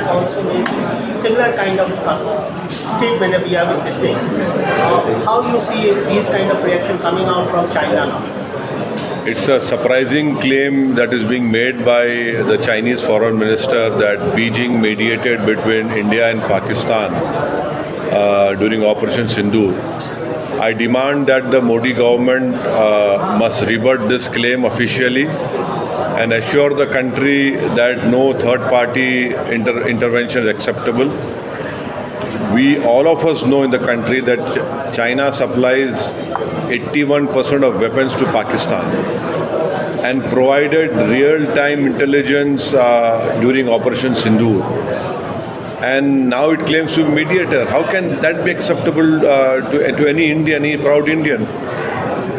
also made similar kind of statement that we are witnessing. How do you see these kind of reaction coming out from China now? It's a surprising claim that is being made by the Chinese foreign minister that Beijing mediated between India and Pakistan during Operation Sindoor. I demand that the Modi government must rebut this claim officially and assure the country that no third-party intervention is acceptable. All of us know in the country that China supplies 81% of weapons to Pakistan and provided real-time intelligence during Operation Sindoor. And now it claims to be mediator. How can that be acceptable to any Indian, any proud Indian?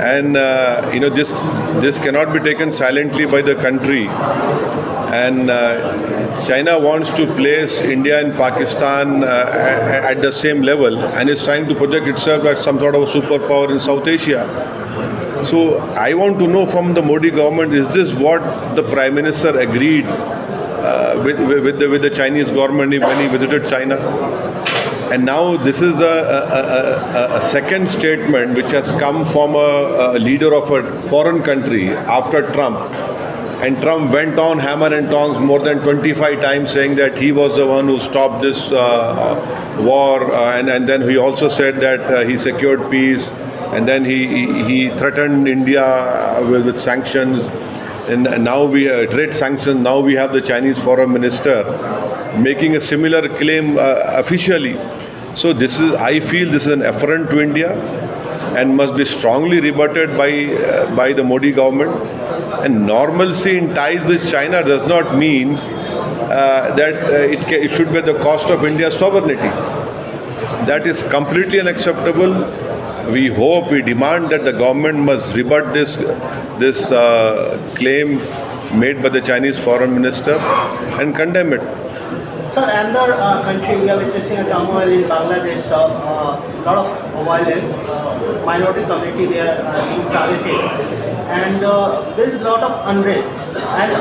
And this cannot be taken silently by the country. And China wants to place India and Pakistan at the same level and is trying to project itself as some sort of a superpower in South Asia. So I want to know from the Modi government, is this what the Prime Minister agreed with the Chinese government when he visited China? And now this is a second statement which has come from a leader of a foreign country after Trump. And Trump went on hammer and tongs more than 25 times saying that he was the one who stopped this war. And then he also said that he secured peace. And then he threatened India with sanctions. And now we trade sanctions. Now we have the Chinese foreign minister making a similar claim officially. So I feel this is an affront to India and must be strongly rebutted by the Modi government. And normalcy in ties with China does not mean that it should be at the cost of India's sovereignty. That is completely unacceptable. We demand that the government must rebut this claim made by the Chinese foreign minister and condemn it. Sir, another country, we are witnessing a turmoil in Bangladesh, a lot of violence, minority community there being targeted, and there is a lot of unrest and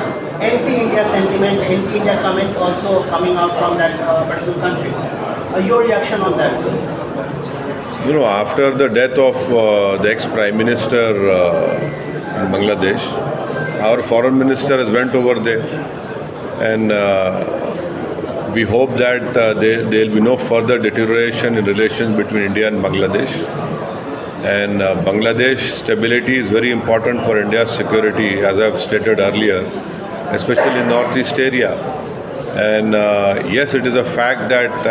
anti-India sentiment, anti-India comment also coming out from that particular country. Your reaction on that, sir? After the death of the ex-Prime Minister in Bangladesh, our foreign minister has went over there, and we hope that there will be no further deterioration in relations between India and Bangladesh. And Bangladesh stability is very important for India's security, as I have stated earlier, especially in Northeast area. And yes, it is a fact that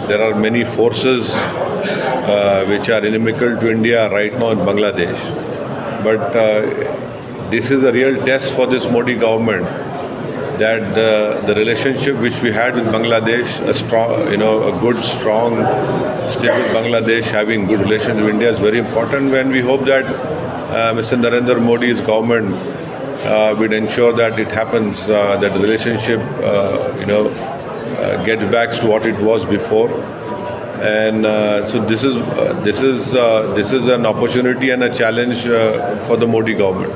there are many forces which are inimical to India right now in Bangladesh. But this is a real test for this Modi government, that the relationship which we had with Bangladesh, a good, strong state with Bangladesh, having good relations with India is very important. When we hope that Mr. Narendra Modi's government will ensure that it happens, that the relationship, gets back to what it was before. And so this is an opportunity and a challenge for the Modi government.